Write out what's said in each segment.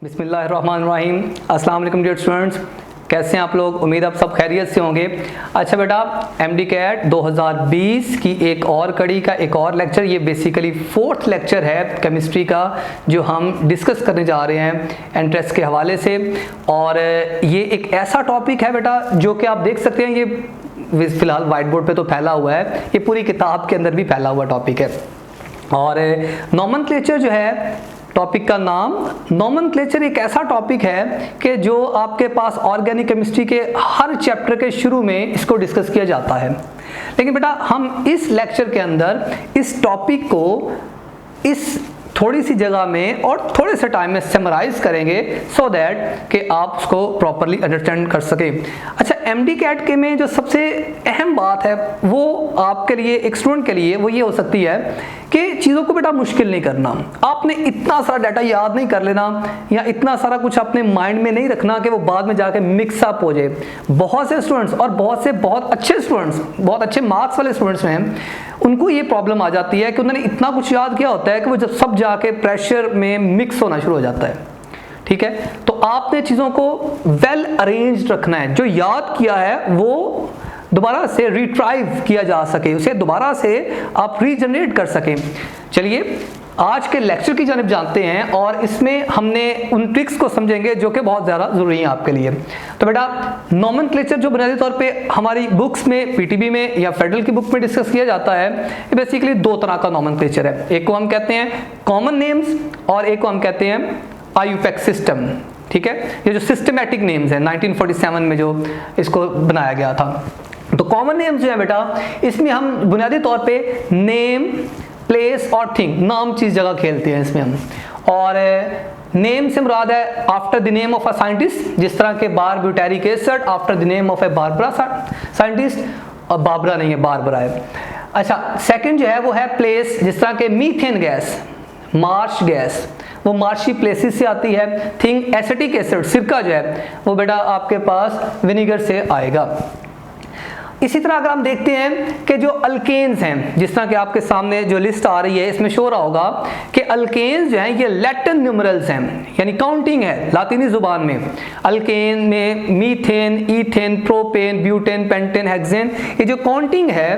बिस्मिल्लाहिर्रहमानिर्रहीम। अस्सलाम वालेकुम डियर स्टूडेंट्स, कैसे हैं आप लोग? उम्मीद आप सब खैरियत से होंगे। अच्छा बेटा, एमडी कैट 2020 की एक और कड़ी का एक और लेक्चर, ये बेसिकली फोर्थ लेक्चर है केमिस्ट्री का जो हम डिस्कस करने जा रहे हैं एंट्रेंस के हवाले से। और ये एक ऐसा टॉपिक है बेटा जो कि आप देख सकते हैं, ये फ़िलहाल वाइट बोर्ड पे तो फैला हुआ है, ये पूरी किताब के अंदर भी फैला हुआ टॉपिक है। और नॉमेनक्लेचर जो है, टॉपिक का नाम नॉमेनक्लेचर, एक ऐसा टॉपिक है कि जो आपके पास ऑर्गेनिक केमिस्ट्री के हर चैप्टर के शुरू में इसको डिस्कस किया जाता है। लेकिन बेटा हम इस लेक्चर के अंदर इस टॉपिक को इस थोड़ी सी जगह में और थोड़े से टाइम में समराइज करेंगे सो दैट कि आप उसको प्रॉपरली अंडरस्टैंड कर सकें। अच्छा, एमडी कैट के में जो सबसे अहम बात है वो आपके लिए, एक स्टूडेंट के लिए, वो ये हो सकती है कि चीज़ों को बेटा मुश्किल नहीं करना। आपने इतना सारा डाटा याद नहीं कर लेना या इतना सारा कुछ अपने माइंड में नहीं रखना कि वो बाद में जाके मिक्स अप हो जाए। बहुत से स्टूडेंट्स और बहुत अच्छे स्टूडेंट्स, बहुत अच्छे मार्क्स वाले स्टूडेंट्स में उनको ये प्रॉब्लम आ जाती है कि उन्होंने इतना कुछ याद किया होता है कि वो जब सब जाके प्रेशर में मिक्स होना शुरू हो जाता है। ठीक है, तो आपने चीज़ों को वेल अरेंज्ड रखना है। जो याद किया है वो दोबारा से रिट्राइव किया जा सके, उसे दोबारा से आप रीजनरेट कर सकें। चलिए आज के लेक्चर की जानिब जानते हैं और इसमें हमने उन ट्रिक्स को समझेंगे जो कि बहुत ज़्यादा ज़रूरी है आपके लिए। तो बेटा नॉमेनक्लेचर जो बुनियादी तौर पे हमारी बुक्स में, पीटीबी में या फेडरल की बुक में डिस्कस किया जाता है, ये बेसिकली दो तरह का नॉमेनक्लेचर है। एक को हम कहते हैं कॉमन नेम्स और एक को हम कहते हैं आईयूपैक सिस्टम। ठीक है, ये जो सिस्टमैटिक नेम्स हैं 1947 में जो इसको बनाया गया था। तो कॉमन नेम्स जो है बेटा, इसमें हम बुनियादी तौर पे नेम, प्लेस और थिंग, नाम चीज जगह खेलते हैं इसमें हम। और नेम से मुराद है after the name of a scientist, जिस तरह के barbituric acid after the name of a Barbara scientist, और बारबरा नहीं है, बारबरा है। अच्छा, सेकंड जो है वो है प्लेस, जिस तरह के मीथेन गैस, मार्श गैस, वो मार्शी प्लेसेस से आती है। थिंग एसिटिक एसिड, सिरका जो है वो बेटा आपके पास विनेगर से आएगा। इसी तरह अगर हम देखते हैं कि जो अल्केन्स हैं, जिस तरह कि आपके सामने जो लिस्ट आ रही है इसमें शो रहा होगा कि अल्केन्स जो हैं ये लैटिन न्यूमरल्स हैं, यानी काउंटिंग है लातीनी जुबान में। अल्केन में methane, ethane, propane, butane, pentane, hexane, ये जो काउंटिंग है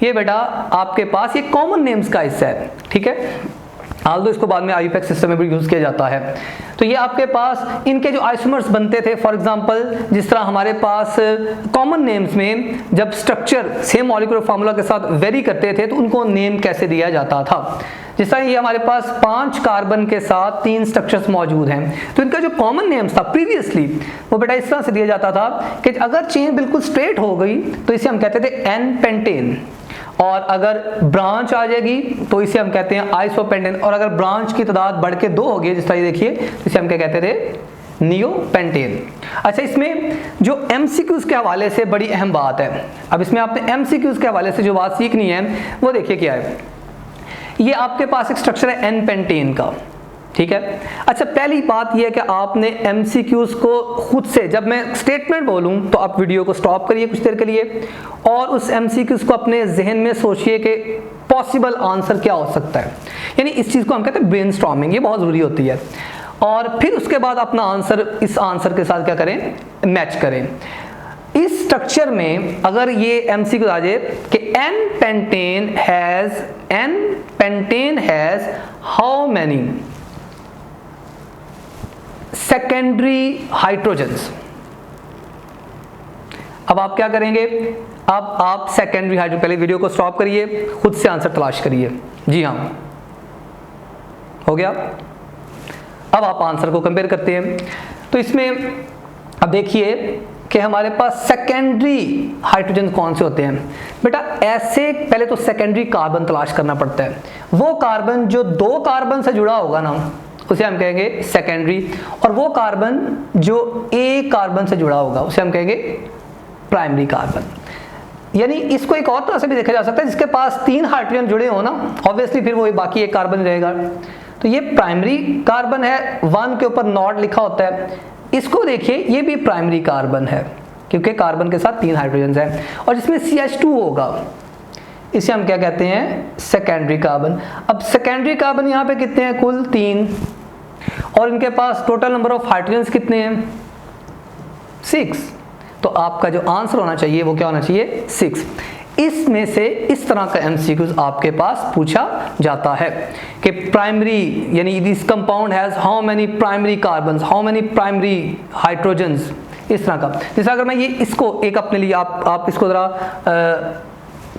ये बेटा आपके पास ये कॉमन नेम्स का हिस्सा है। ठीक है, आल्दो इसको बाद में आईयूपैक सिस्टम में भी यूज किया जाता है। तो ये आपके पास इनके जो आइसोमर्स बनते थे, फॉर एग्जांपल जिस तरह हमारे पास कॉमन नेम्स में जब स्ट्रक्चर सेम मॉलिक्यूलर फार्मूला के साथ वेरी करते थे तो उनको नेम कैसे दिया जाता था। जिस तरह ये हमारे पास 5 कार्बन के साथ 3 स्ट्रक्चर्स मौजूद हैं, तो इनका जो कॉमन नेम्स था प्रीवियसली वो बेटा इस तरह से दिया जाता था कि अगर चेन बिल्कुल स्ट्रेट हो गई तो इसे हम कहते थे एन पेंटेन, और अगर ब्रांच आ जाएगी तो इसे हम कहते हैं आइसोपेंटेन, और अगर ब्रांच की तादाद बढ़ के 2 होगी, जिस तरह देखिए, तो इसे हम क्या कहते थे, नियोपेंटेन। अच्छा, इसमें जो एमसीक्यूज के हवाले से बड़ी अहम बात है। अब इसमें आपने एमसीक्यूज के हवाले से जो बात सीखनी है वो देखिए क्या है। ये आपके पास एक स्ट्रक्चर है एन पेंटेन का। ठीक है, अच्छा पहली बात यह है कि आपने एमसीक्यूज को खुद से, जब मैं स्टेटमेंट बोलूं तो आप वीडियो को स्टॉप करिए कुछ देर के लिए और उस एमसीक्यूज को अपने जहन में सोचिए कि पॉसिबल आंसर क्या हो सकता है। यानी इस चीज़ को हम कहते हैं ब्रेनस्टॉर्मिंग, ये बहुत ज़रूरी होती है। और फिर उसके बाद अपना आंसर इस आंसर के साथ क्या करें, मैच करें। इस स्ट्रक्चर में अगर ये एमसीक्यू आ जाए कि n pentane has how many secondary hydrogens, अब आप क्या करेंगे, अब आप सेकेंडरी हाइड्रोजन, पहले वीडियो को स्टॉप करिए, खुद से आंसर तलाश करिए। जी हाँ, हो गया। अब आप आंसर को कंपेयर करते हैं। तो इसमें अब देखिए कि हमारे पास सेकेंडरी हाइड्रोजन कौन से होते हैं। बेटा ऐसे पहले तो सेकेंडरी कार्बन तलाश करना पड़ता है। वो कार्बन जो 2 कार्बन से जुड़ा होगा ना उसे हम कहेंगे सेकेंडरी, और वो कार्बन जो एक कार्बन से जुड़ा होगा उसे हम कहेंगे प्राइमरी कार्बन। यानी इसको एक और तरह से भी देखा जा सकता है, जिसके पास 3 हाइड्रोजन जुड़े हो ना, ऑब्वियसली फिर वो बाकी एक कार्बन रहेगा, तो ये प्राइमरी कार्बन है। 1 के ऊपर नॉट लिखा होता है, इसको देखिए ये भी प्राइमरी कार्बन है क्योंकि कार्बन के साथ 3 हाइड्रोजन हैं। और जिसमें CH2 होगा इसे हम क्या कहते हैं, सेकेंडरी कार्बन। अब सेकेंडरी कार्बन यहाँ पे कितने हैं, कुल 3। और इनके पास टोटल नंबर ऑफ हाइड्रोजन्स कितने हैं? 6। तो आपका जो आंसर होना चाहिए वो क्या होना चाहिए? 6। इसमें से इस तरह का एमसीक्यूज आपके पास पूछा जाता है कि प्राइमरी यानी this compound has how many primary carbons, how many primary hydrogens, इस तरह का। जैसे अगर मैं ये इसको एक अपने लिए आप इसको जरा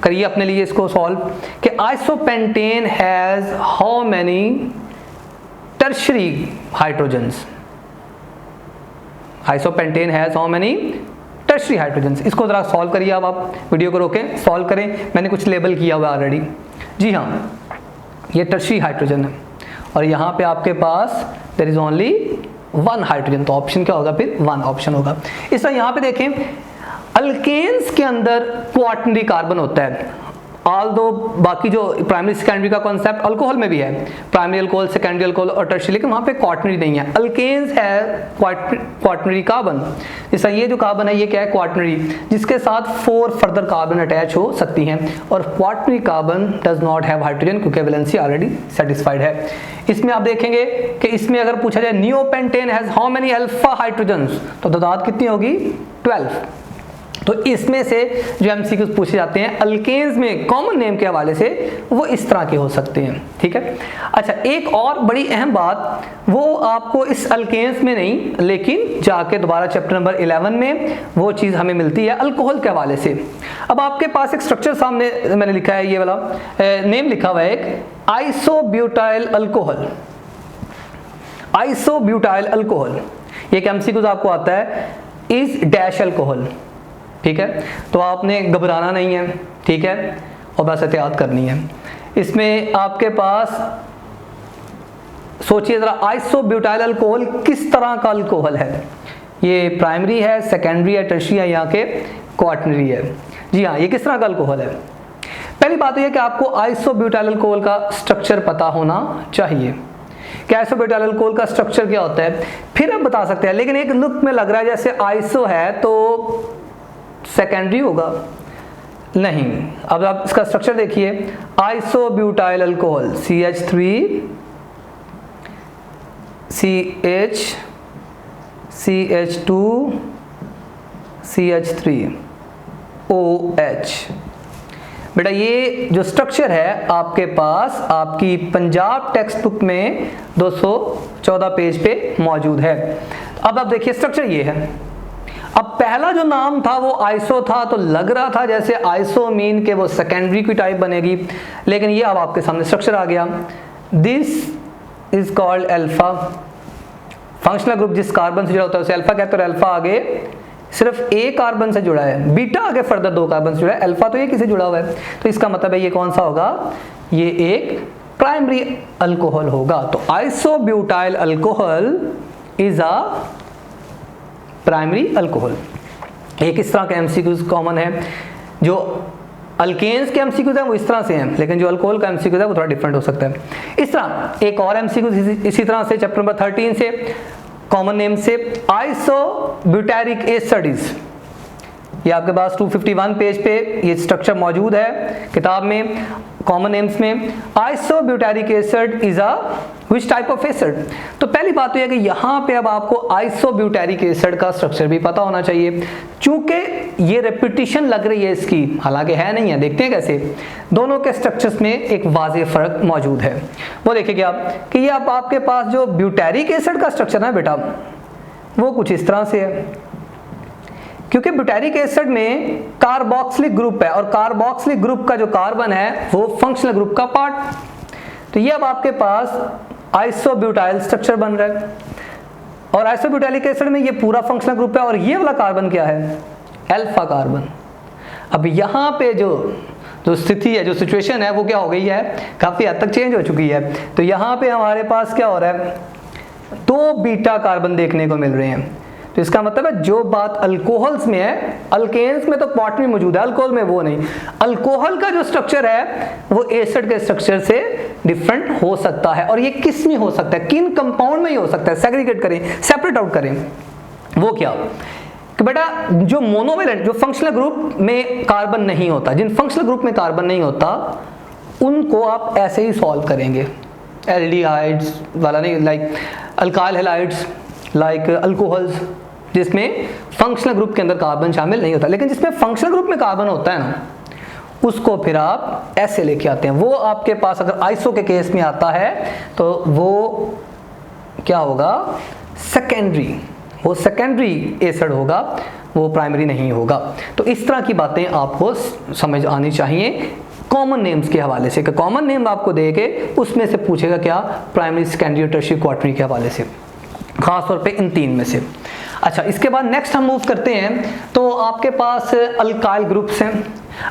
करिए अपने लिए इसको सॉल्व कि isopentane has how many tertiary hydrogens, isopentane has how many tertiary hydrogens. इसको जरा सॉल्व करिए आप वीडियो को रोकें, सॉल्व करें। मैंने कुछ लेबल किया हुआ ऑलरेडी। जी हाँ, ये टर्शरी हाइड्रोजन है और यहाँ पे आपके पास देयर इज ओनली 1 हाइड्रोजन, तो ऑप्शन क्या होगा फिर? 1 ऑप्शन होगा। इस तरह यहाँ पे देखें अल्केन्स के अंदर क्वार्टनरी कार्बन होता है, ऑल दो बाकी जो प्राइमरी सेकेंडरी का कॉन्सेप्ट अल्कोहल में भी है, प्राइमरी अल्कोहल, सेकेंडरी अल्कोहल और टर्शियरी, लेकिन वहाँ पे क्वार्टनरी नहीं है। अल्केन्स है क्वार्टनरी कार्बन, जैसा ये जो कार्बन है ये क्या है? क्वार्टनरी, जिसके साथ 4 फर्दर कार्बन अटैच हो सकती हैं और quaternary carbon does not have hydrogen क्योंकि वैलेंसी ऑलरेडी सेटिस्फाइड है। इसमें आप देखेंगे कि इसमें अगर पूछा जाए neopentane has how many alpha hydrogens, तो तादाद कितनी होगी? 12। तो इसमें से जो एमसीक्यूज पूछे जाते हैं अल्केन्स में कॉमन नेम के हवाले से वो इस तरह के हो सकते हैं, ठीक है। अच्छा, एक और बड़ी अहम बात, वो आपको इस अल्केन्स में नहीं लेकिन जाके दोबारा चैप्टर नंबर 11 में वो चीज़ हमें मिलती है अल्कोहल के हवाले से। अब आपके पास एक स्ट्रक्चर सामने मैंने लिखा है, ये वाला नेम लिखा हुआ है एक आइसोब्यूटाइल अल्कोहल, आइसोब्यूटाइल अल्कोहल। एक एमसीक्यूज आपको आता है इज डैश अल्कोहल, ठीक है, तो आपने घबराना नहीं है, ठीक है, और बस एहतियात करनी है। इसमें आपके पास सोचिए जरा आइसोब्यूटाइल अल्कोहल किस तरह का अल्कोहल है? ये प्राइमरी है, सेकेंडरी है, टर्शियरी है, यहाँ के क्वार्टनरी है। जी हाँ, ये किस तरह का अल्कोहल है? पहली बात यह है कि आपको आइसोब्यूटाइल अल्कोहल का स्ट्रक्चर पता होना चाहिए कि आइसोब्यूटाइल अल्कोहल का स्ट्रक्चर क्या होता है, फिर आप बता सकते हैं। लेकिन एक लुक में लग रहा है जैसे आइसो है तो सेकेंडरी होगा, नहीं। अब आप इसका स्ट्रक्चर देखिए, isobutyl alcohol CH3 CH CH2 CH3 OH। बेटा ये जो स्ट्रक्चर है आपके पास आपकी पंजाब टेक्स्ट बुक में 214 पेज पे मौजूद है। अब आप देखिए स्ट्रक्चर ये है। अब पहला जो नाम था वो आइसो था, तो लग रहा था जैसे आइसोमीन के वो सेकेंडरी की टाइप बनेगी, लेकिन ये अब आपके सामने स्ट्रक्चर आ गया। This is called alpha. Functional group जिस कार्बन से जुड़ा होता है उसे अल्फा कहते हैं। अल्फा आगे सिर्फ ए कार्बन से जुड़ा है, बीटा आगे फर्दर 2 कार्बन से जुड़ा है, अल्फा तो ये किसी जुड़ा हुआ है, तो इसका मतलब है ये कौन सा होगा? ये एक प्राइमरी अल्कोहल होगा। तो isobutyl alcohol is a primary alcohol. एक इस तरह का एमसीक्यूज कॉमन है, जो अल्केन्स के एमसीक्यूज है वो इस तरह से हैं, लेकिन जो अल्कोहल का एमसीक्यूज है वो थोड़ा डिफरेंट हो सकता है। इस तरह एक और एमसीक्यूज इसी तरह से चैप्टर नंबर 13 से कॉमन नेम से आइसोब्यूटारिक एसिड्स, ये आपके पास 251 पेज पे ये स्ट्रक्चर मौजूद है किताब में। कॉमन नेम्स में isobutyric acid is a which type of acid. तो पहली बात तो यह कि यहाँ पे अब आपको आइसोब्यूटारिक एसिड का स्ट्रक्चर भी पता होना चाहिए, चूंकि ये रेपिटेशन लग रही है इसकी, हालांकि है नहीं है। देखते हैं कैसे दोनों के स्ट्रक्चर्स में एक वाज़ेह फर्क मौजूद है। वो देखिए आप कि ये अब आपके पास जो ब्यूटारिक एसिड का स्ट्रक्चर है बेटा वो कुछ इस तरह से है, क्योंकि ब्यूटारिक एसिड में कार्बोक्सिलिक ग्रुप है और कार्बोक्सिलिक ग्रुप का जो कार्बन है वो फंक्शनल ग्रुप का पार्ट। तो ये अब आपके पास आइसोब्यूटाइल स्ट्रक्चर बन रहा है और आइसोब्यूटाइलिक एसिड में ये पूरा फंक्शनल ग्रुप है और ये वाला कार्बन क्या है? Alpha carbon. अब यहाँ पे जो स्थिति है, जो सिचुएशन है वो क्या हो गई है? काफ़ी हद तक चेंज हो चुकी है। तो यहाँ पे हमारे पास क्या हो रहा है? 2 बीटा कार्बन देखने को मिल रहे हैं। तो इसका मतलब है जो बात अल्कोहल्स में है, अल्केन्स में तो क्वार्टनरी मौजूद है, अल्कोहल में वो नहीं। अल्कोहल का जो स्ट्रक्चर है वो एसिड के स्ट्रक्चर से डिफरेंट हो सकता है। और ये किस में हो सकता है? किन कंपाउंड में ही हो सकता है? सेग्रीगेट करें, सेपरेट आउट करें। वो क्या कि बेटा जो मोनोवेलेंट, जो फंक्शनल ग्रुप में कार्बन नहीं होता, जिन फंक्शनल ग्रुप में कार्बन नहीं होता उनको आप ऐसे ही सॉल्व करेंगे, एल्डिहाइड्स वाला नहीं, like alkyl halides like alcohols, जिसमें फंक्शनल ग्रुप के अंदर कार्बन शामिल नहीं होता, लेकिन जिसमें फंक्शनल ग्रुप में कार्बन होता है ना, उसको फिर आप ऐसे लेके आते हैं। वो आपके पास अगर आइसो के केस में आता है तो वो क्या होगा, सेकेंडरी, वो सेकेंडरी एसिड होगा, वो प्राइमरी नहीं होगा। तो इस तरह की बातें आपको समझ आनी चाहिए कॉमन नेम्स के हवाले से, कि कॉमन नेम आपको देके उसमें से पूछेगा क्या, प्राइमरी, सेकेंडरी और टर्शियरी क्वार्टरी के हवाले से, खास तौर पे इन तीन में से। अच्छा, इसके बाद नेक्स्ट हम मूव करते हैं, तो आपके पास अल्काइल ग्रुप्स हैं।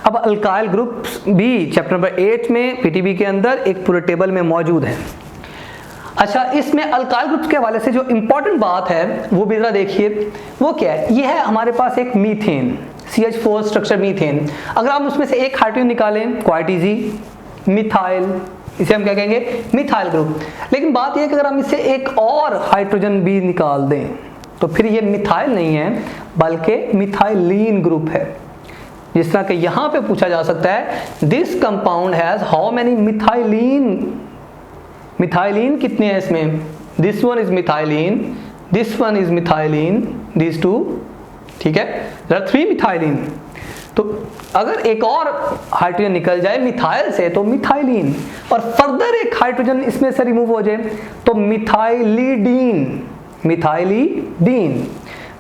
अब अल्काइल ग्रुप्स भी चैप्टर नंबर 8 में पीटीबी के अंदर एक पूरे टेबल में मौजूद है। अच्छा, इसमें अल्काइल ग्रुप्स के हवाले से जो इंपॉर्टेंट बात है वो भी जरा देखिए, वो क्या है, ये है हमारे पास एक मीथेन, CH4 स्ट्रक्चर मीथेन। अगर आप उसमें से एक हाइड्रोजन निकालें, क्वाइट इजी, मिथाइल, इसे हम क्या कहेंगे, मिथाइल ग्रुप। लेकिन बात यह है कि अगर हम इससे एक और हाइड्रोजन भी निकाल दें तो फिर ये मिथाइल नहीं है बल्कि मिथाइलीन ग्रुप है। जिस तरह के यहाँ पे पूछा जा सकता है, this compound has how many methylene, methylene कितने हैं इसमें, this one is methylene, this one is methylene, this two, ठीक है, देयर आर 3 मिथाइलीन। तो अगर एक और हाइड्रोजन निकल जाए मिथाइल से तो मिथाइलीन, और फर्दर एक हाइड्रोजन इसमें से रिमूव हो जाए तो मिथाइलिडीन, मिथाइलिडीन,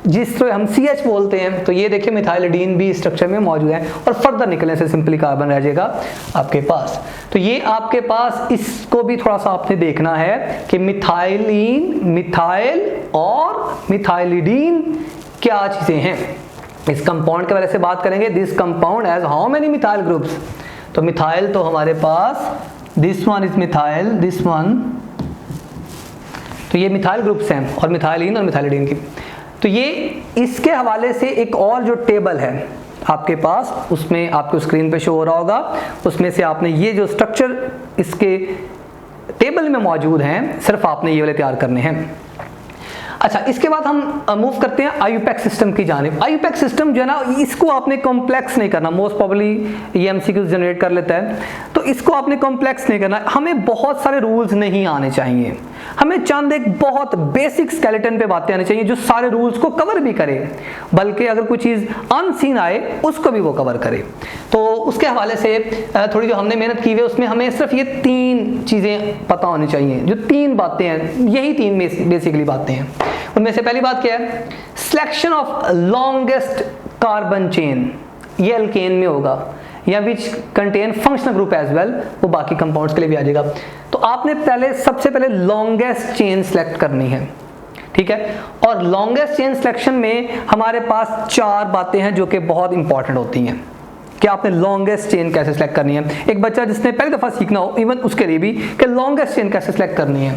जिस तरह हम CH बोलते हैं। तो ये देखिए मिथाइलिडीन भी स्ट्रक्चर में मौजूद है, और फर्दर निकलने से सिंपली कार्बन रह जाएगा आपके पास। तो ये आपके पास, इसको भी थोड़ा सा आपने देखना है कि मिथाइलीन, मिथाइल और मिथाइलिडीन क्या चीजें हैं। इस कंपाउंड के बारे से बात करेंगे, this compound has how many methyl groups. तो मिथाइल तो हमारे पास, this one is methyl, this one, तो ये मिथाइल ग्रुप्स हैं, और मिथाइलीन और मिथाइलिडीन की। तो ये इसके हवाले से एक और जो टेबल है आपके पास, उसमें आपको स्क्रीन पे शो हो रहा होगा, उसमें से आपने ये जो स्ट्रक्चर इसके टेबल में मौजूद हैं, सिर्फ आपने ये वाले तैयार करने हैं। अच्छा, इसके बाद हम मूव करते हैं आईयूपैक सिस्टम की जानिब। आईयूपैक सिस्टम जो है ना, इसको आपने कॉम्प्लेक्स नहीं करना, मोस्ट प्रोबेबली ये एमसीक्यूज जनरेट कर लेता है, तो इसको आपने कॉम्प्लेक्स नहीं करना। हमें बहुत सारे रूल्स नहीं आने चाहिए, हमें चंद एक बहुत बेसिक स्केलेटन पे बातें आनी चाहिए जो सारे रूल्स को कवर भी करे, बल्कि अगर कोई चीज़ अनसीन आए उसको भी वो कवर करे। तो उसके हवाले से थोड़ी जो हमने मेहनत की है, उसमें हमें सिर्फ ये 3 चीज़ें पता होनी चाहिए, जो 3 बातें हैं, यही 3 बेसिकली बातें हैं। उनमें से पहली बात क्या है, selection of longest carbon chain, ये अल्केन में होगा, या which contain functional group as well, वो बाकी कंपाउंड्स के लिए भी आ जाएगा। तो आपने सबसे पहले लॉन्गेस्ट चेन सेलेक्ट करनी है, ठीक है। और लॉन्गेस्ट चेन सिलेक्शन में हमारे पास 4 बातें हैं जो कि बहुत इंपॉर्टेंट होती हैं कि आपने लॉन्गेस्ट चेन कैसे सेलेक्ट करनी है। एक बच्चा जिसने पहली दफ़ा सीखना हो, इवन उसके लिए भी, कि लॉन्गेस्ट चेन कैसे सेलेक्ट करनी है।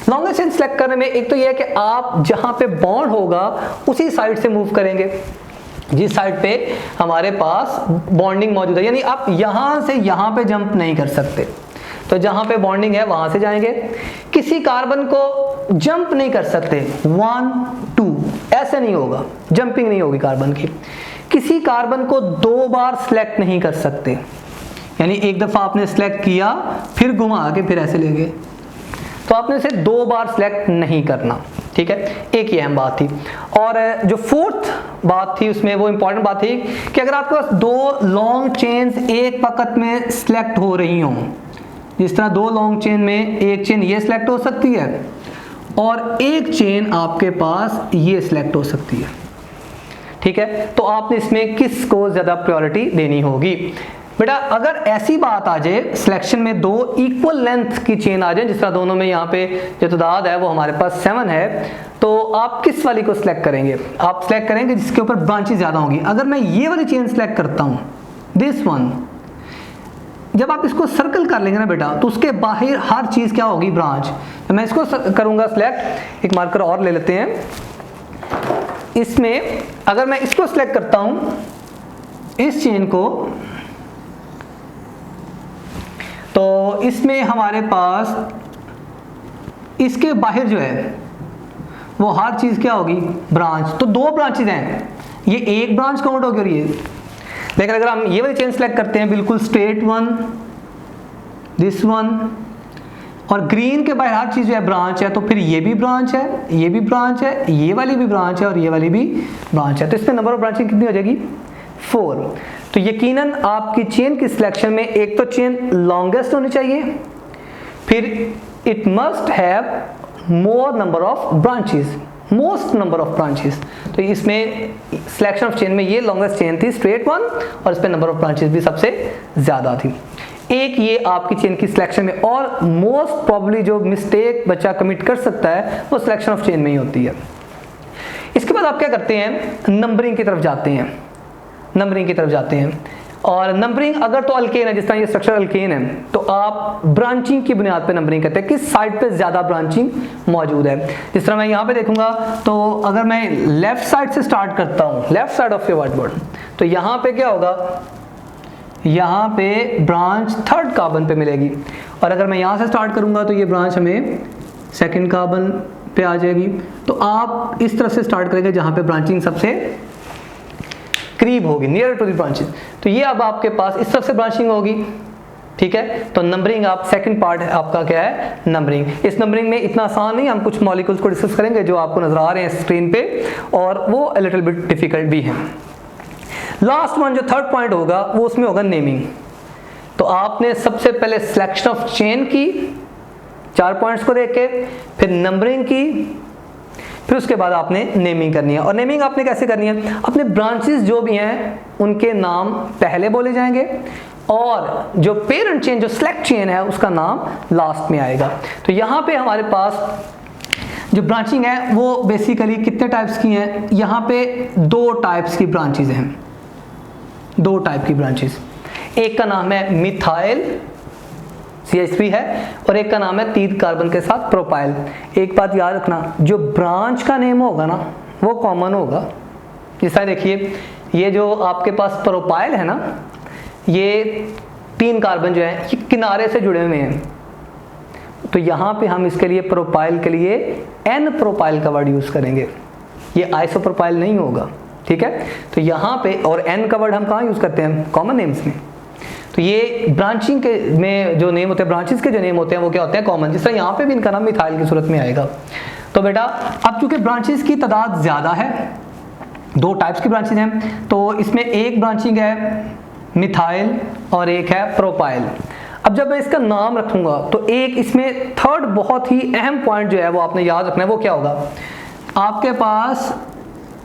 लॉन्गेस्ट चेन सेलेक्ट करने में एक तो यह है कि आप जहाँ पे बॉन्ड होगा उसी साइड से मूव करेंगे, जिस साइड पे हमारे पास बॉन्डिंग मौजूद है, यानी आप यहाँ से यहाँ पे जंप नहीं कर सकते, तो जहाँ पे बॉन्डिंग है वहाँ से जाएंगे। किसी कार्बन को जंप नहीं कर सकते, 1 2 ऐसे नहीं होगा, जंपिंग नहीं होगी कार्बन की। किसी कार्बन को 2 बार सिलेक्ट नहीं कर सकते, यानी एक दफ़ा आपने सिलेक्ट किया फिर घुमा के फिर ऐसे ले गए, तो आपने इसे 2 बार सिलेक्ट नहीं करना, ठीक है। एक ये अहम बात थी। और जो 4th बात थी उसमें, वो इंपॉर्टेंट बात थी कि अगर आपके पास 2 लॉन्ग चेन्स एक वक्त में सिलेक्ट हो रही हों, जिस तरह 2 लॉन्ग चेन में एक चेन ये सिलेक्ट हो सकती है और एक चेन आपके पास ये सिलेक्ट हो सकती है, ठीक है। तो आपने इसमें किसको ज़्यादा प्रायोरिटी देनी होगी। बेटा अगर ऐसी बात आ जाए सिलेक्शन में 2 इक्वल लेंथ की चेन आ जाए, जिस तरह दोनों में यहाँ पे जो तादाद है वो हमारे पास 7 है, तो आप किस वाली को सिलेक्ट करेंगे, आप सिलेक्ट करेंगे जिसके ऊपर ब्रांचेस ज़्यादा होंगी। अगर मैं ये वाली चेन सिलेक्ट करता हूँ, दिस वन, जब आप इसको सर्कल कर लेंगे ना बेटा, तो उसके बाहर हर चीज़ क्या होगी, ब्रांच। तो मैं इसको करूँगा सिलेक्ट, एक मार्कर और ले लेते हैं। इसमें अगर मैं इसको सिलेक्ट करता हूँ, इस चेन को, तो इसमें हमारे पास इसके बाहर जो है वो हर चीज़ क्या होगी, ब्रांच। तो 2 ब्रांचेज हैं, ये एक ब्रांच काउंट होगी और ये। लेकिन अगर हम ये वाली चेन सेलेक्ट करते हैं बिल्कुल स्ट्रेट 1, दिस वन, और ग्रीन के बाहर हर चीज़ जो है ब्रांच है, तो फिर ये भी ब्रांच है, ये भी ब्रांच है, ये वाली भी ब्रांच है और ये वाली भी ब्रांच है। तो इसमें नंबर ऑफ ब्रांचिंग कितनी हो जाएगी? 4। तो यकीनन आपकी चेन की सिलेक्शन में एक तो चेन लॉन्गेस्ट होनी चाहिए, फिर it must have more number of branches, most number of branches. तो इसमें सिलेक्शन ऑफ चेन में ये लॉन्गेस्ट चेन थी, स्ट्रेट वन, और इस पे नंबर ऑफ ब्रांचेस भी सबसे ज़्यादा थी। एक ये आपकी चेन की सिलेक्शन में, और मोस्ट प्रॉब्ली जो मिस्टेक बच्चा कमिट कर सकता है वो सिलेक्शन ऑफ चेन में ही होती है। इसके बाद आप क्या करते हैं? नंबरिंग की तरफ जाते हैं, नंबरिंग की तरफ जाते हैं। और नंबरिंग अगर तो अल्केन है, जिस तरह ये स्ट्रक्चर अल्केन है, तो आप ब्रांचिंग की बुनियाद पे नंबरिंग करते हैं, किस साइड पे ज़्यादा ब्रांचिंग मौजूद है। जिस तरह मैं यहाँ पे देखूंगा, तो अगर मैं लेफ्ट साइड से स्टार्ट करता हूँ, left side of your white board, तो यहाँ पे क्या होगा? यहाँ पे ब्रांच 3rd कार्बन पे मिलेगी। और अगर मैं यहाँ से स्टार्ट करूँगा तो ये ब्रांच हमें 2nd कार्बन पे आ जाएगी। तो आप इस तरफ से स्टार्ट करेंगे जहाँ पे ब्रांचिंग सबसे करीब होगी, नियर टू द ब्रांचेस। तो ये अब आपके पास इस तरफ से ब्रांचिंग होगी, ठीक है। तो नंबरिंग आप सेकंड पार्ट है आपका क्या है? नंबरिंग। इस नंबरिंग में इतना आसान नहीं, हम कुछ मॉलिक्यूल्स को डिस्कस करेंगे जो आपको नजर आ रहे हैं स्क्रीन पे, और वो लिटिल बिट डिफिकल्ट भी है। लास्ट वन जो 3rd पॉइंट होगा वो उसमें होगा नेमिंग। तो आपने सबसे पहले सिलेक्शन ऑफ चेन की 4 पॉइंट्स को देख के, फिर नंबरिंग की, फिर उसके बाद आपने नेमिंग करनी है। और नेमिंग आपने कैसे करनी है? अपने ब्रांचेस जो भी हैं उनके नाम पहले बोले जाएंगे, और जो पेरेंट चेन, जो सिलेक्ट चेन है, उसका नाम लास्ट में आएगा। तो यहाँ पे हमारे पास जो ब्रांचिंग है वो बेसिकली कितने टाइप्स की हैं? यहाँ पे 2 टाइप्स की ब्रांचेस हैं, 2 टाइप की ब्रांचेस। एक का नाम है मिथाइल CH3 है, और एक का नाम है 3 कार्बन के साथ प्रोपाइल। एक बात याद रखना, जो ब्रांच का नेम होगा ना वो कॉमन होगा। जैसा देखिए, ये जो आपके पास प्रोपाइल है ना, ये 3 कार्बन जो है ये किनारे से जुड़े हुए हैं, तो यहाँ पे हम इसके लिए प्रोपाइल के लिए N प्रोपाइल का वर्ड यूज करेंगे, ये आइसोप्रोपाइल नहीं होगा, ठीक है। तो यहाँ पे, और N का वर्ड हम कहाँ यूज करते हैं? कॉमन नेम्स में। तो ये ब्रांचिंग के में जो नेम होते हैं, ब्रांचेस के जो नेम होते हैं वो क्या होते हैं? कॉमन। जिस तरह यहाँ पे भी इनका नाम मिथाइल की सूरत में आएगा। तो बेटा अब चूंकि ब्रांचेस की तादाद ज़्यादा है, 2 टाइप्स की ब्रांचेस हैं, तो इसमें एक ब्रांचिंग है मिथाइल और एक है प्रोपाइल। अब जब मैं इसका नाम रखूंगा तो एक इसमें 3rd बहुत ही अहम पॉइंट जो है वो आपने याद रखना है। वो क्या होगा? आपके पास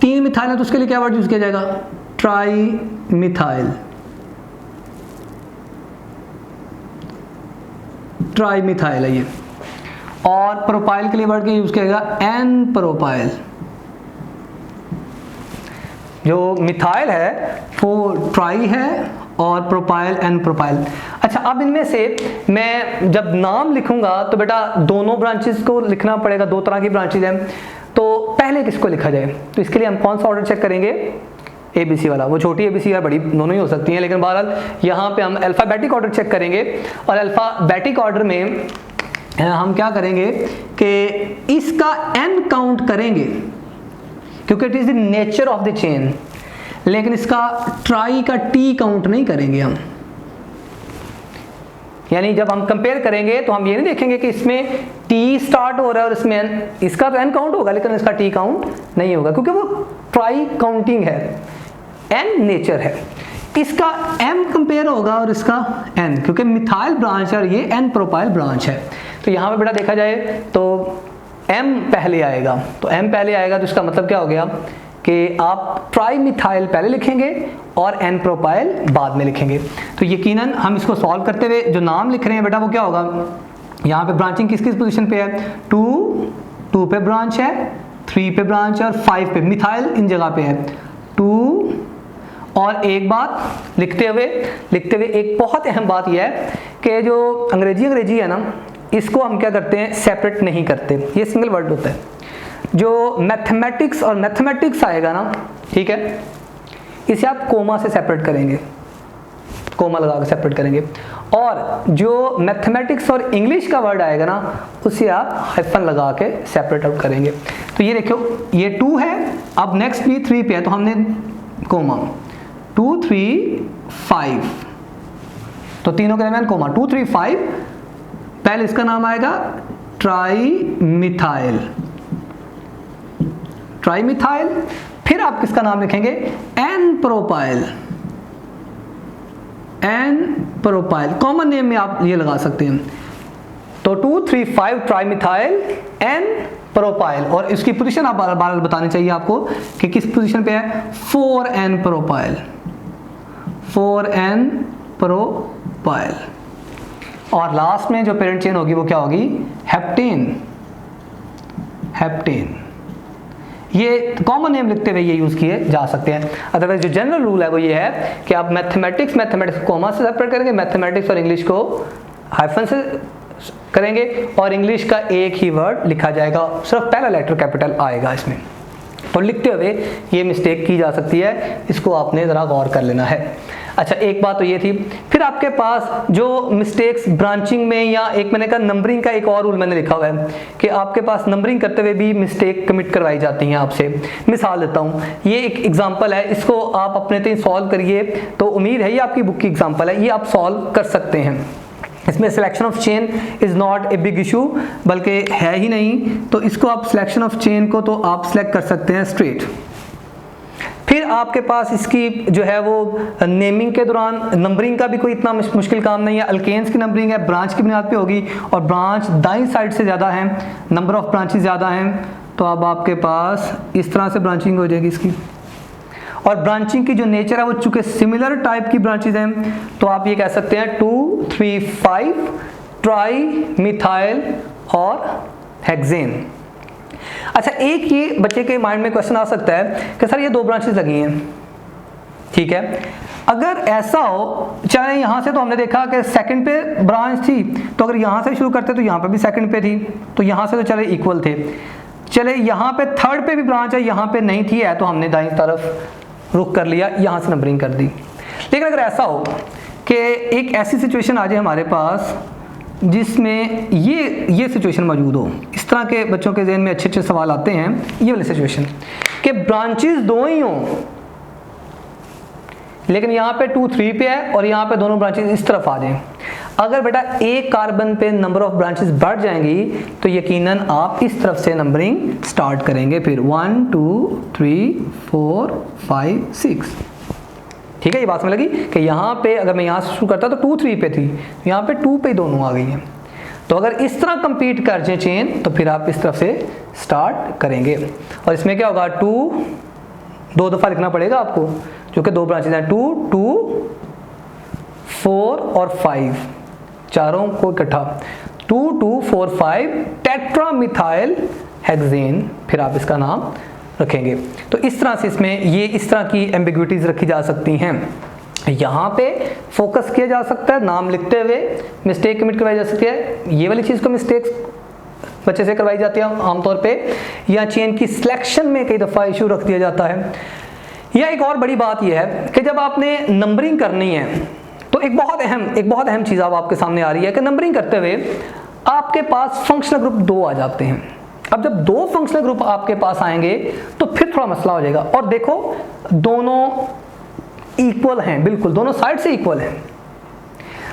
3 मिथाइल है तो उसके लिए क्या वर्ड यूज किया जाएगा? ट्राई मिथाइल, ट्राई मिथाइल है ये। और प्रोपाइल के लिए वर्ड यूज किया N प्रोपाइल। जो मिथाइल है वो ट्राई है और प्रोपाइल N प्रोपाइल। अच्छा, अब इनमें से मैं जब नाम लिखूंगा तो बेटा दोनों ब्रांचेस को लिखना पड़ेगा, 2 तरह की ब्रांचेस हैं। तो पहले किसको लिखा जाए? तो इसके लिए हम कौन सा ऑर्डर चेक करेंगे? ABC वाला। वो छोटी ABC या बड़ी दोनों ही हो सकती हैं, लेकिन बहरहाल यहाँ पे हम अल्फ़ाबेटिक ऑर्डर चेक करेंगे। और अल्फ़ाबेटिक ऑर्डर में हम क्या करेंगे कि इसका N काउंट करेंगे, क्योंकि it is the nature of the chain, लेकिन इसका ट्राई का T काउंट नहीं करेंगे हम। यानी जब हम कंपेयर करेंगे तो हम ये नहीं देखेंगे कि इसमें T स्टार्ट हो रहा है और इसमें N, इसका तो N काउंट होगा लेकिन इसका T काउंट नहीं होगा, क्योंकि वो ट्राई काउंटिंग है, N नेचर है। इसका M कंपेयर होगा और इसका N, क्योंकि मिथाइल ब्रांच है और ये N प्रोपाइल ब्रांच है। तो यहाँ पे बेटा देखा जाए तो M पहले आएगा, तो M पहले आएगा तो इसका मतलब क्या हो गया कि आप ट्राई मिथाइल पहले लिखेंगे और N प्रोपाइल बाद में लिखेंगे। तो यकीनन हम इसको सॉल्व करते हुए जो नाम लिख रहे हैं बेटा वो क्या होगा? यहाँ पे ब्रांचिंग किस किस पोजीशन पे है? 2 पे ब्रांच है, 3 पे ब्रांच है और 5 पे। मिथाइल इन जगह पे है 2। और एक बात लिखते हुए एक बहुत अहम बात यह है कि जो अंग्रेजी है ना, इसको हम क्या करते हैं? सेपरेट नहीं करते, ये सिंगल वर्ड होता है। जो मैथमेटिक्स और मैथमेटिक्स आएगा ना, ठीक है, इसे आप कोमा से सेपरेट करेंगे, कोमा लगा के सेपरेट करेंगे। और जो मैथमेटिक्स और इंग्लिश का वर्ड आएगा ना, उसे आप हाइफन लगा के सेपरेट आउट करेंगे। तो ये देखो, ये 2 है, अब नेक्स्ट भी 3 पे है, तो हमने कोमा 2 3 5, तो तीनों के दरमियान कोमा 2 3 5 पहले इसका नाम आएगा ट्राईमिथाइल, ट्राईमिथाइल। फिर आप किसका नाम लिखेंगे, n propyl, n propyl. Common name में आप ये लगा सकते हैं। तो 2, 3, 5 ट्राईमिथाइल एन प्रोपाइल। और इसकी पोजीशन आप बार बार बतानी चाहिए आपको कि किस पोजीशन पे है, 4N प्रोपाइल, 4N प्रोपाइल। और लास्ट में जो पेरेंट चेन होगी वो क्या होगी, हेप्टेन, हेप्टेन। ये कॉमन नेम लिखते हुए ये यूज किए जा सकते हैं। अदरवाइज जो जनरल रूल है वो ये है कि आप मैथमेटिक्स को कॉमा से सेपरेट करेंगे, मैथमेटिक्स और इंग्लिश को हाइफन से करेंगे, और इंग्लिश का एक ही वर्ड लिखा जाएगा, सिर्फ पहला लेटर कैपिटल आएगा इसमें। तो लिखते हुए ये मिस्टेक की जा सकती है, इसको आपने ज़रा गौर कर लेना है। अच्छा, एक बात तो ये थी। फिर आपके पास जो मिस्टेक्स ब्रांचिंग में, या एक मैंने कहा नंबरिंग का एक और रूल मैंने लिखा हुआ है कि आपके पास नंबरिंग करते हुए भी मिस्टेक कमिट करवाई जाती हैं आपसे। मिसाल देता हूँ, ये एक एग्जांपल है, इसको आप अपने तक सॉल्व करिए। तो उम्मीद है ये आपकी बुक की एग्जांपल है, ये आप सॉल्व कर सकते हैं। इसमें selection of chain is not a big issue, बल्कि है ही नहीं। तो इसको आप सिलेक्शन ऑफ चेन को तो आप सिलेक्ट कर सकते हैं स्ट्रेट। फिर आपके पास इसकी जो है वो नेमिंग के दौरान नंबरिंग का भी कोई इतना मुश्किल काम नहीं है। अल्केन्स की नंबरिंग है, ब्रांच की बुनियाद पे होगी, और ब्रांच दाईं साइड से ज़्यादा है, नंबर ऑफ ब्रांचेस ज़्यादा हैं, तो अब आपके पास इस तरह से ब्रांचिंग हो जाएगी इसकी। और ब्रांचिंग की जो नेचर है वो चूंकि सिमिलर टाइप की ब्रांचेज हैं, तो आप ये कह सकते हैं 2, 3, 5 ट्राईमिथाइल और हेक्सेन। अच्छा, एक ये बच्चे के माइंड में क्वेश्चन आ सकता है कि सर ये 2 ब्रांचेस लगी हैं, ठीक है, अगर ऐसा हो, चाहे यहाँ से तो हमने देखा कि सेकंड पे ब्रांच थी, तो अगर यहाँ से शुरू करते तो यहाँ पे भी सेकंड पे थी, तो यहाँ से तो चले इक्वल थे। चले यहाँ पे थर्ड पे भी ब्रांच है, यहाँ पे नहीं थी, है तो हमने दाईं तरफ रुक कर लिया, यहाँ से नंबरिंग कर दी। लेकिन अगर ऐसा हो कि एक ऐसी सिचुएशन आ जाए हमारे पास जिसमें ये सिचुएशन मौजूद हो, इस तरह के बच्चों के ज़हन में अच्छे अच्छे सवाल आते हैं, ये वाली सिचुएशन कि ब्रांचेस 2 ही हों, लेकिन यहाँ पे 2, 3 पे है और यहाँ पे दोनों ब्रांचेस इस तरफ आ जाएं। अगर बेटा एक कार्बन पे नंबर ऑफ ब्रांचेस बढ़ जाएंगी तो यकीनन आप इस तरफ से नंबरिंग स्टार्ट करेंगे। फिर 1, 2, 3, 4, 5, 6, ठीक है। ये बात समझ लगी कि यहाँ पे अगर मैं यहाँ से शुरू करता तो 2, 3 पे थी, यहाँ पे 2 पे दोनों आ गई हैं। तो अगर इस तरह कंप्लीट कर जाए चेन तो फिर आप इस तरफ से स्टार्ट करेंगे। और इसमें क्या होगा, 2 दफ़ा लिखना पड़ेगा आपको, जो कि 2 ब्रांचेज हैं, 2, 2, 4 और 5, चारों को इकट्ठा 2, 2, 4, 5 टेट्रामिथाइल हेक्सेन, फिर आप इसका नाम रखेंगे। तो इस तरह से इसमें ये इस तरह की एम्बिग्विटीज रखी जा सकती हैं। यहाँ पे फोकस किया जा सकता है, नाम लिखते हुए मिस्टेक कमिट करवाई जा सकती है। ये वाली चीज़ को मिस्टेक्स बच्चे से करवाई जाती है आमतौर पे, या चेन की सिलेक्शन में कई दफ़ा इशू रख दिया जाता है। या एक और बड़ी बात यह है कि जब आपने नंबरिंग करनी है तो एक बहुत अहम चीज़ अब आपके सामने आ रही है कि नंबरिंग करते हुए आपके पास फंक्शनल ग्रुप 2 आ जाते हैं। अब जब 2 फंक्शनल ग्रुप आपके पास आएंगे तो फिर थोड़ा मसला हो जाएगा। और देखो दोनों इक्वल हैं, बिल्कुल दोनों साइड से इक्वल हैं।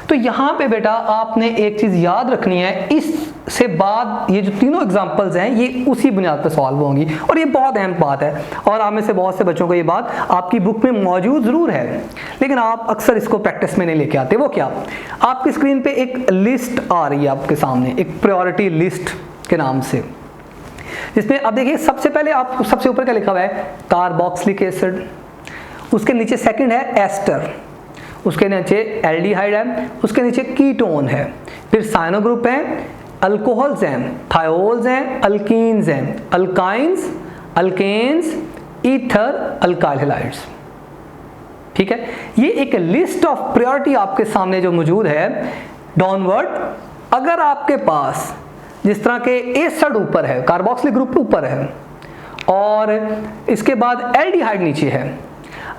तो यहाँ पे बेटा आपने एक चीज़ याद रखनी है, इससे बाद ये जो तीनों एग्जांपल्स हैं ये उसी बुनियाद पर सॉल्व होंगी, और ये बहुत अहम बात है। और आप में से बहुत से बच्चों को ये बात आपकी बुक में मौजूद ज़रूर है, लेकिन आप अक्सर इसको प्रैक्टिस में नहीं लेके आते। वो क्या, आपकी स्क्रीन पे एक लिस्ट आ रही है आपके सामने, एक प्रायोरिटी लिस्ट के नाम से, जिसमें आप देखिए सबसे पहले आप सबसे ऊपर क्या लिखा हुआ है, कार्बोक्सिलिक एसिड, उसके नीचे सेकंड है एस्टर, उसके नीचे एल्डिहाइड है, उसके नीचे कीटोन है, फिर साइनो ग्रुप है, अल्कोहल्स हैं, थायोल्स हैं, अल्कीन्स हैं, alkynes, alkanes, ether, alkyl halides. ठीक है, ये एक लिस्ट ऑफ प्रायोरिटी आपके सामने जो मौजूद है डाउनवर्ड। अगर आपके पास जिस तरह के एसिड ऊपर है, कार्बोक्सिलिक ग्रुप ऊपर है, और इसके बाद एल्डिहाइड नीचे है,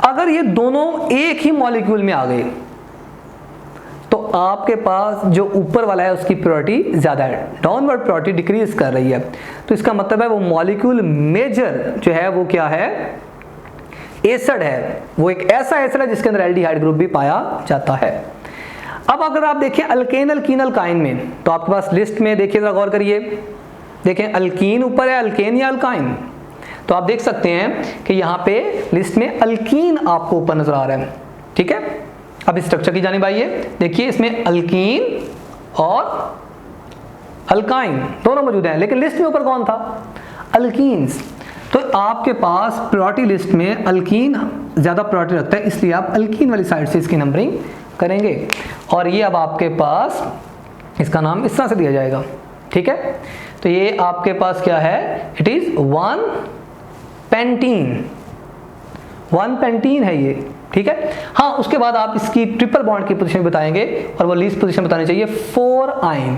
अगर ये दोनों एक ही मॉलिक्यूल में आ गए तो आपके पास जो ऊपर वाला है उसकी प्रायोरिटी ज़्यादा है, डाउनवर्ड प्रायोरिटी डिक्रीज कर रही है। तो इसका मतलब है वो मॉलिक्यूल मेजर जो है वो क्या है, एसिड है, वो एक ऐसा एसिड है जिसके अंदर एल्डिहाइड ग्रुप भी पाया जाता है। अब अगर आप देखें अल्केन अल्कीन अल्काइन में, तो आपके पास लिस्ट में देखिए, जरा गौर करिए, देखें अल्कीन ऊपर है, अल्केन या अल्काइन, तो आप देख सकते हैं कि यहाँ पे लिस्ट में अल्कीन आपको ऊपर नजर आ रहा है। ठीक है, अब इस स्ट्रक्चर की जानिब आइए, देखिए इसमें अल्कीन और अल्काइन दोनों मौजूद हैं, लेकिन लिस्ट में ऊपर कौन था? अल्कीन्स। तो आपके पास प्रायोरिटी लिस्ट में अल्कीन ज़्यादा प्रायोरिटी रखता है, इसलिए आप अल्कीन वाली साइड से इसकी नंबरिंग करेंगे। और ये अब आपके पास इसका नाम इस तरह से दिया जाएगा। ठीक है, तो ये आपके पास क्या है? इट इज़ 1 पेंटीन, 1 पेंटीन है ये। ठीक है, हाँ, उसके बाद आप इसकी ट्रिपल बॉन्ड की पोजीशन बताएंगे, और वो लीस्ट पोजीशन बतानी चाहिए 4 आइन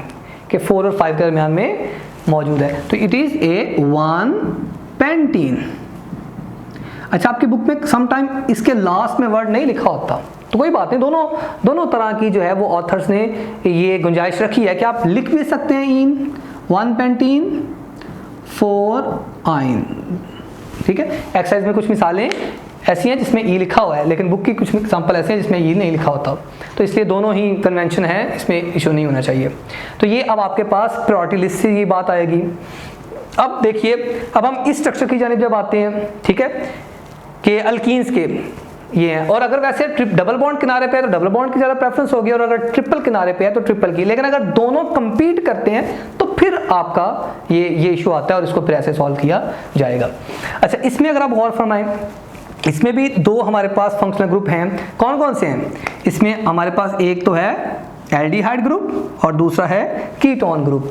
के 4 और 5 के दरमियान में मौजूद है। तो इट इज ए 1 पेंटीन। अच्छा, आपकी बुक में समटाइम इसके लास्ट में वर्ड नहीं लिखा होता, तो कोई बात नहीं, दोनों तरह की जो है वो ऑथर्स ने ये गुंजाइश रखी है कि आप लिख भी सकते हैं इन 1 पेंटीन 4 आइन। ठीक है, एक्सरसाइज में कुछ मिसालें ऐसी हैं जिसमें ई लिखा हुआ है, लेकिन बुक की कुछ एग्जाम्पल ऐसे हैं जिसमें ई नहीं लिखा होता, तो इसलिए दोनों ही कन्वेंशन है, इसमें इशू नहीं होना चाहिए। तो ये अब आपके पास प्रायोरिटी लिस्ट से ये बात आएगी। अब देखिए, अब हम इस स्ट्रक्चर की जानिब जब आते हैं, ठीक है, कि अल्कीन्स के ये हैं, और अगर वैसे डबल बॉन्ड किनारे पे है तो डबल बॉन्ड की ज़्यादा प्रेफरेंस होगी, और अगर ट्रिपल किनारे पे है तो ट्रिपल की, लेकिन अगर दोनों कंपीट करते हैं तो फिर आपका ये इशू आता है, और इसको फिर ऐसे सॉल्व किया जाएगा। अच्छा, इसमें अगर आप गौर फरमाएं, इसमें भी 2 हमारे पास फंक्शनल ग्रुप हैं। कौन कौन से हैं? इसमें हमारे पास एक तो है एल्डिहाइड ग्रुप और दूसरा है कीटोन ग्रुप।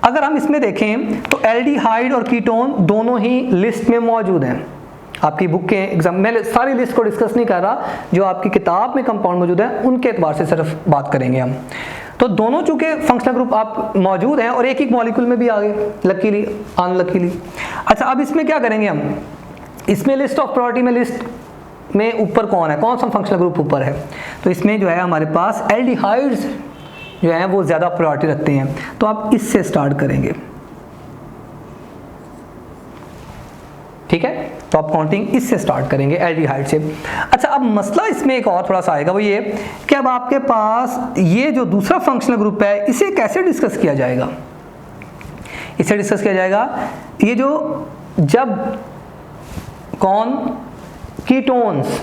अगर हम इसमें देखें तो एल्डिहाइड और कीटोन दोनों ही लिस्ट में मौजूद हैं। आपकी बुक के एग्जाम में सारी लिस्ट को डिस्कस नहीं कर रहा, जो आपकी किताब में कंपाउंड मौजूद है उनके एतबार से सिर्फ बात करेंगे हम। तो दोनों चूंकि फंक्शनल ग्रुप आप मौजूद हैं और एक ही मॉलिक्यूल में भी आ गए, लकीली अनलकीली। अच्छा, अब इसमें क्या करेंगे हम? इसमें लिस्ट ऑफ प्रायोरिटी में लिस्ट में ऊपर कौन है, कौन सा फंक्शनल ग्रुप ऊपर है? तो इसमें जो है हमारे पास एल्डिहाइड्स जो है वो ज़्यादा प्रायोरिटी रखते हैं, तो आप इससे स्टार्ट करेंगे। ठीक है, तो आप काउंटिंग इससे स्टार्ट करेंगे, एल्डिहाइड से। अच्छा, अब मसला इसमें एक और थोड़ा सा आएगा, वो ये कि अब आपके पास ये जो दूसरा फंक्शनल ग्रुप है इसे कैसे डिस्कस किया जाएगा? इसे डिस्कस किया जाएगा ये जो जब कौन कीटोन्स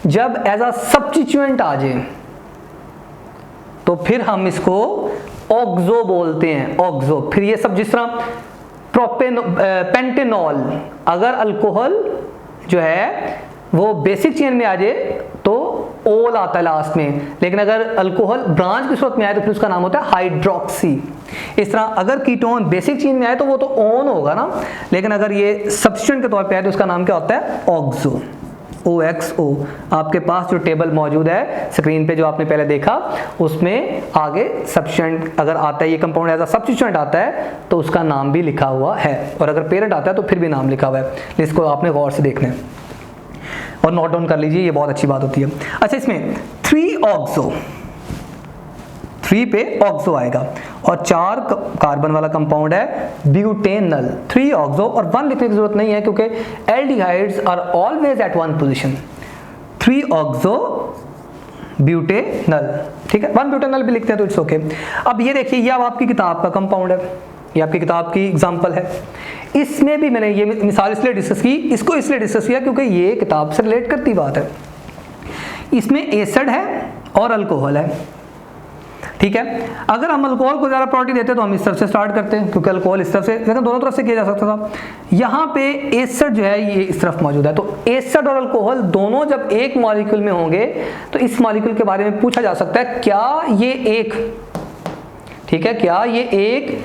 जब एज अ सब्स्टिट्यूएंट आ जाए तो फिर हम इसको ऑक्सो बोलते हैं, ऑक्सो। फिर ये सब जिस तरह पेंटेनॉल, अगर अल्कोहल जो है वो बेसिक चेन में आ जाए तो ओल आता है लास्ट में, लेकिन अगर अल्कोहल ब्रांच की सूरत में आए तो फिर उसका नाम होता है हाइड्रोक्सी। इस तरह अगर कीटोन बेसिक चेन में आए तो वो तो ओन होगा ना, लेकिन अगर ये सब्स्टिट्यूएंट के तौर पे आए तो उसका नाम क्या होता है? Oxo, OXO। आपके पास जो टेबल मौजूद है स्क्रीन पे जो आपने पहले देखा, उसमें आगे सब्स्टिट्यूएंट अगर आता है, ये कंपाउंड एज अ सब्स्टिट्यूएंट आता है तो उसका नाम भी लिखा हुआ है, और अगर पेरेंट आता है तो फिर भी नाम लिखा हुआ है। इसको आपने गौर से देखना है और नोट डाउन कर लीजिए, ये बहुत अच्छी बात होती है। अच्छा, इसमें 3 ऑक्सो, 3 पे ऑक्सो आएगा, और 4 कार्बन वाला कंपाउंड है ब्यूटेनल, 3 ऑक्सो, और 1 लिखने की जरूरत नहीं है क्योंकि एल्डिहाइड्स आर ऑलवेज एट 1 पोजीशन। 3 ऑक्सो ब्यूटेनल, ठीक है, 1 ब्यूटेनल भी लिखते हैं तो इट्स ओके। अब ये देखिए, ये अब आपकी किताब का कंपाउंड है, ये आपकी किताब की एग्जांपल है। इसमें भी मैंने ये मिसाल इसलिए डिस्कस की, इसको इसलिए डिस्कस किया क्योंकि ये किताब से रिलेट करती बात है। इसमें एसिड है और अल्कोहल है, ठीक है। अगर हम अल्कोहल को ज़्यादा प्रायोरिटी देते हैं तो हम इस तरफ से स्टार्ट करते हैं, क्योंकि अल्कोहल इस तरफ से, लेकिन दोनों तरफ से किया जा सकता था। यहाँ पे एसिड जो है ये इस तरफ मौजूद है, तो एसिड और अल्कोहल दोनों जब एक मॉलिक्यूल में होंगे तो इस मॉलिक्यूल के बारे में पूछा जा सकता है, क्या ये एक, ठीक है, क्या ये एक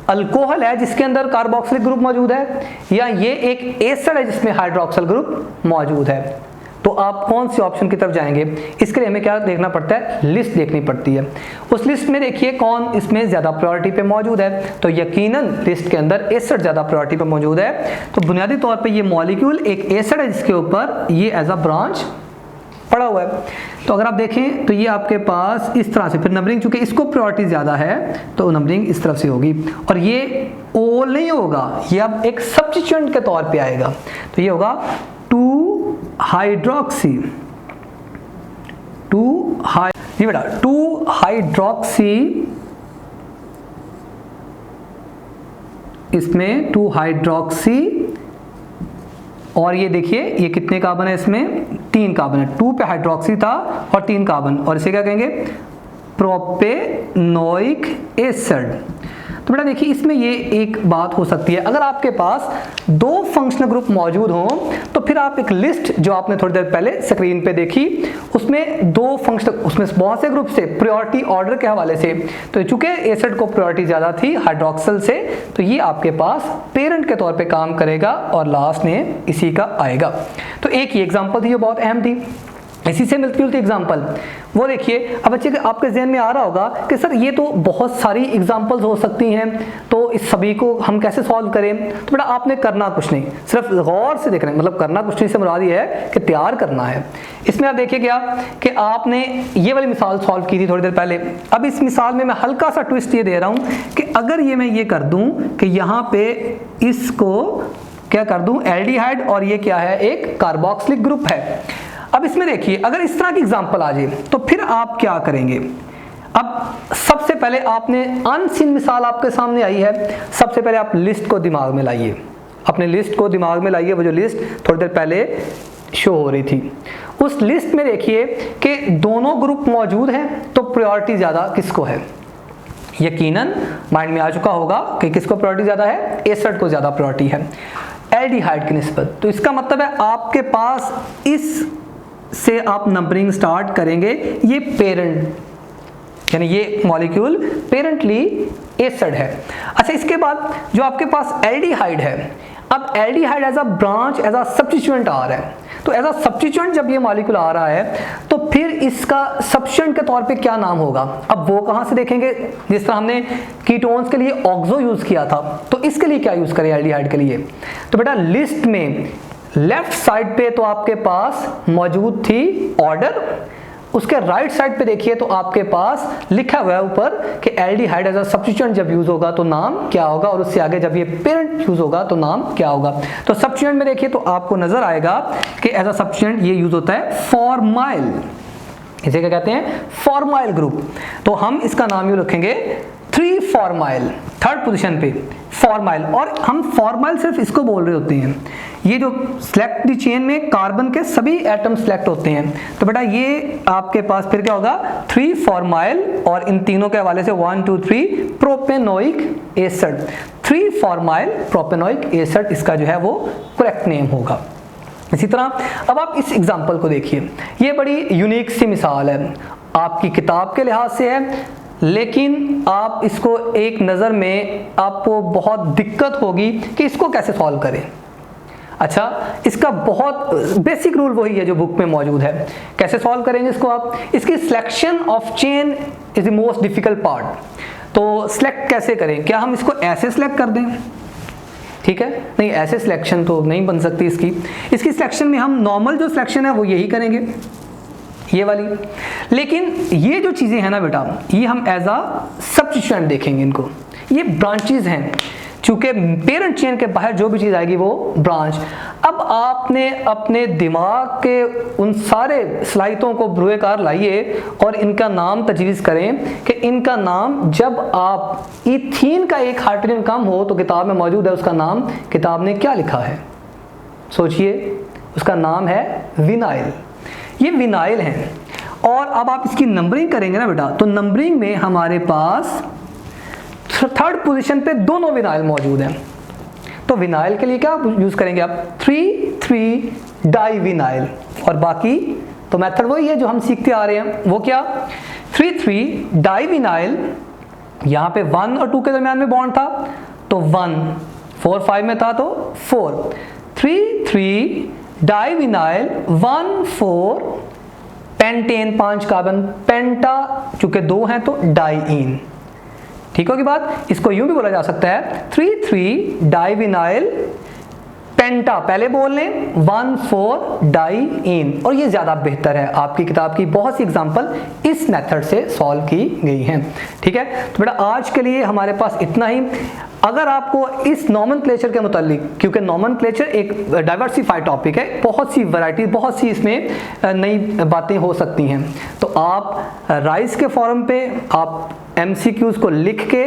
अल्कोहल है जिसके अंदर कार्बोक्सिलिक ग्रुप मौजूद है, या ये एक एसिड है जिसमें हाइड्रोक्सिल ग्रुप मौजूद है। तो आप कौन सी ऑप्शन की तरफ जाएंगे? इसके लिए हमें क्या देखना पड़ता है? लिस्ट देखनी पड़ती है। उस लिस्ट में देखिए कौन इसमें ज़्यादा प्रायोरिटी पे मौजूद है, तो यकीनन लिस्ट के अंदर एसिड ज़्यादा प्रायोरिटी पे मौजूद है। तो बुनियादी तौर पे ये मॉलिक्यूल एक एसिड है जिसके ऊपर ये एज अ ब्रांच पड़ा हुआ है। तो अगर आप देखें तो ये आपके पास इस तरह से, फिर नंबरिंग चूंकि इसको प्रायोरिटी ज़्यादा है तो नंबरिंग इस तरफ से होगी, और ये ओल नहीं होगा, ये अब एक सब्स्टिट्यूएंट के तौर पे आएगा, तो ये होगा 2 हाइड्रोक्सी, 2 जी बेटा 2 हाइड्रोक्सी, इसमें 2 हाइड्रोक्सी, और ये देखिए ये कितने कार्बन है, इसमें 3 कार्बन है, 2 पे हाइड्रोक्सी था और 3 कार्बन, और इसे क्या कहेंगे, प्रोपेनोइक एसिड। तो बेटा देखिए इसमें ये एक बात हो सकती है, अगर आपके पास 2 फंक्शनल ग्रुप मौजूद हों तो फिर आप एक लिस्ट जो आपने थोड़ी देर पहले स्क्रीन पे देखी उसमें 2 फंक्शनल, उसमें बहुत से ग्रुप से प्रायोरिटी ऑर्डर के हवाले से, तो चूंकि एसिड को प्रायोरिटी ज़्यादा थी हाइड्रोक्सिल से, तो ये आपके पास पेरेंट के तौर पे काम करेगा और लास्ट नेम इसी का आएगा। तो एक ये एग्जाम्पल थी जो बहुत अहम थी। इसी से मिलती जुलती एग्जाम्पल वो देखिए, अब बच्चे आपके जहन में आ रहा होगा कि सर ये तो बहुत सारी एग्जाम्पल्स हो सकती हैं, तो इस सभी को हम कैसे सॉल्व करें। तो बेटा आपने करना कुछ नहीं, सिर्फ गौर से देखना है, मतलब करना कुछ नहीं से मुराद ये है कि तैयार करना है। इसमें आप देखिए क्या कि आपने ये वाली मिसाल सॉल्व की थी थोड़ी देर पहले। अब इस मिसाल में मैं हल्का सा ट्विस्ट ये दे रहा हूँ कि अगर ये मैं ये कर दूँ कि यहाँ पे इसको क्या कर दूँ एल्डिहाइड, और ये क्या है, एक कार्बोक्सिलिक ग्रुप है। अब इसमें देखिए अगर इस तरह की एग्जांपल आ जाए तो फिर आप क्या करेंगे। अब सबसे पहले आपने अनसीन मिसाल आपके सामने आई है, सबसे पहले आप लिस्ट को दिमाग में लाइए, अपने लिस्ट को दिमाग में लाइए, वो जो लिस्ट थोड़ी देर पहले शो हो रही थी। उस लिस्ट में देखिए कि दोनों ग्रुप मौजूद हैं, तो प्रायोरिटी ज़्यादा किसको है। यकीनन माइंड में आ चुका होगा कि किसको प्रायोरिटी ज़्यादा है, एसिड को ज़्यादा प्रायोरिटी है एल्डिहाइड की निस्बत। तो इसका मतलब है आपके पास इस से आप नंबरिंग स्टार्ट करेंगे, ये पेरेंट यानी ये मॉलिक्यूल पेरेंटली एसिड है। अच्छा इसके बाद जो आपके पास एल्डिहाइड है, अब aldehyde as a branch as a substituent आ रहा है, तो एज अ सब्स्टिट्यूएंट जब ये मॉलिक्यूल आ रहा है तो फिर इसका सब्स्टिट्यूएंट के तौर पे क्या नाम होगा। अब वो कहाँ से देखेंगे, जिस तरह हमने कीटोन्स के लिए ऑक्सो यूज किया था, तो इसके लिए क्या यूज करें एल्डिहाइड के लिए। तो बेटा लिस्ट में लेफ्ट साइड पे तो आपके पास मौजूद थी ऑर्डर, उसके राइट साइड पे देखिए तो आपके पास लिखा हुआ है ऊपर कि एल्डिहाइड एज अ सब्स्टिट्यूएंट जब यूज होगा तो नाम क्या होगा, और उससे आगे जब ये पेरेंट यूज होगा तो नाम क्या होगा। तो सब्स्टिट्यूएंट में देखिए तो आपको नजर आएगा कि एज अ सब्स्टिट्यूएंट ये यूज होता है फॉर्माइल, इसे क्या कहते हैं, फॉर्माइल ग्रुप। तो हम इसका नाम यूं रखेंगे 3 फॉर्माइल, थर्ड पोजीशन पे फॉर्माइल। और हम फॉर्माइल सिर्फ इसको बोल रहे होते हैं, ये जो सेलेक्ट दी चेन में कार्बन के सभी एटम सेलेक्ट होते हैं, तो बेटा ये आपके पास फिर क्या होगा 3 फॉर्माइल, और इन तीनों के हवाले से 1 2 3 propanoic acid, 3 formyl propanoic acid इसका जो है वो करेक्ट नेम होगा। इसी तरह अब आप इस एग्जांपल को देखिए, ये बड़ी यूनिक सी मिसाल है, आपकी किताब के लिहाज से है, लेकिन आप इसको एक नज़र में आपको बहुत दिक्कत होगी कि इसको कैसे सॉल्व करें। अच्छा इसका बहुत बेसिक रूल वही है जो बुक में मौजूद है, कैसे सॉल्व करेंगे इसको आप। इसकी selection of chain is the most difficult part. तो सिलेक्ट कैसे करें, क्या हम इसको ऐसे सिलेक्ट कर दें, ठीक है, नहीं ऐसे सिलेक्शन तो नहीं बन सकती इसकी सिलेक्शन में हम नॉर्मल जो सिलेक्शन है वो यही करेंगे, ये वाली। लेकिन ये जो चीज़ें हैं ना बेटा, ये हम एज अ सब्स्टिट्यूएंट देखेंगे इनको, ये ब्रांचेज हैं, चूंकि पेरेंट चेन के बाहर जो भी चीज़ आएगी वो ब्रांच। अब आपने अपने दिमाग के उन सारे सलाहितों को बुरुएकार लाइए और इनका नाम तजवीज़ करें कि इनका नाम, जब आप इथीन का एक हाइड्रोजन कम हो तो किताब में मौजूद है उसका नाम, किताब ने क्या लिखा है सोचिए, उसका नाम है विनाइल। ये विनाइल हैं। और अब आप इसकी नंबरिंग करेंगे ना बेटा, तो नंबरिंग में हमारे पास थर्ड पोजीशन पे दोनों विनाइल मौजूद हैं। तो विनाइल के लिए क्या यूज करेंगे आप 3,3 डाई विनाइल, और बाकी तो मेथड वही है जो हम सीखते आ रहे हैं, वो क्या 3,3 डाई विनाइल, यहाँ पे 1 और 2 के दरमियान में बॉन्ड था तो 1, 4 5 में था तो 4, 3,3 डाई विनाइल 1 4 पेंटेन 5 कार्बन, पेंटा चूंकि 2 हैं तो डाईइन, ठीक होगी बात। इसको यूं भी बोला जा सकता है 3,3 डाईविनाइल पेंटा पहले बोल लें, 1,4-डाइईन, और ये ज़्यादा बेहतर है। आपकी किताब की बहुत सी एग्जाम्पल इस मेथड से सॉल्व की गई हैं। ठीक है, तो बेटा आज के लिए हमारे पास इतना ही। अगर आपको इस नॉमेनक्लेचर के मुतालिक, क्योंकि नॉमेनक्लेचर एक डाइवर्सिफाइड टॉपिक है, बहुत सी वैरायटी, बहुत सी इसमें नई बातें हो सकती हैं, तो आप राइज के फॉरम पे आप MCQs को लिख के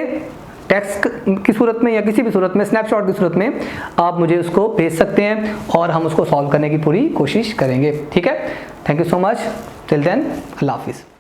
टेक्स्ट की सूरत में या किसी भी सूरत में, स्नैपशॉट की सूरत में आप मुझे उसको भेज सकते हैं और हम उसको सॉल्व करने की पूरी कोशिश करेंगे। ठीक है, thank you so much, till then, अल्लाह हाफिज़।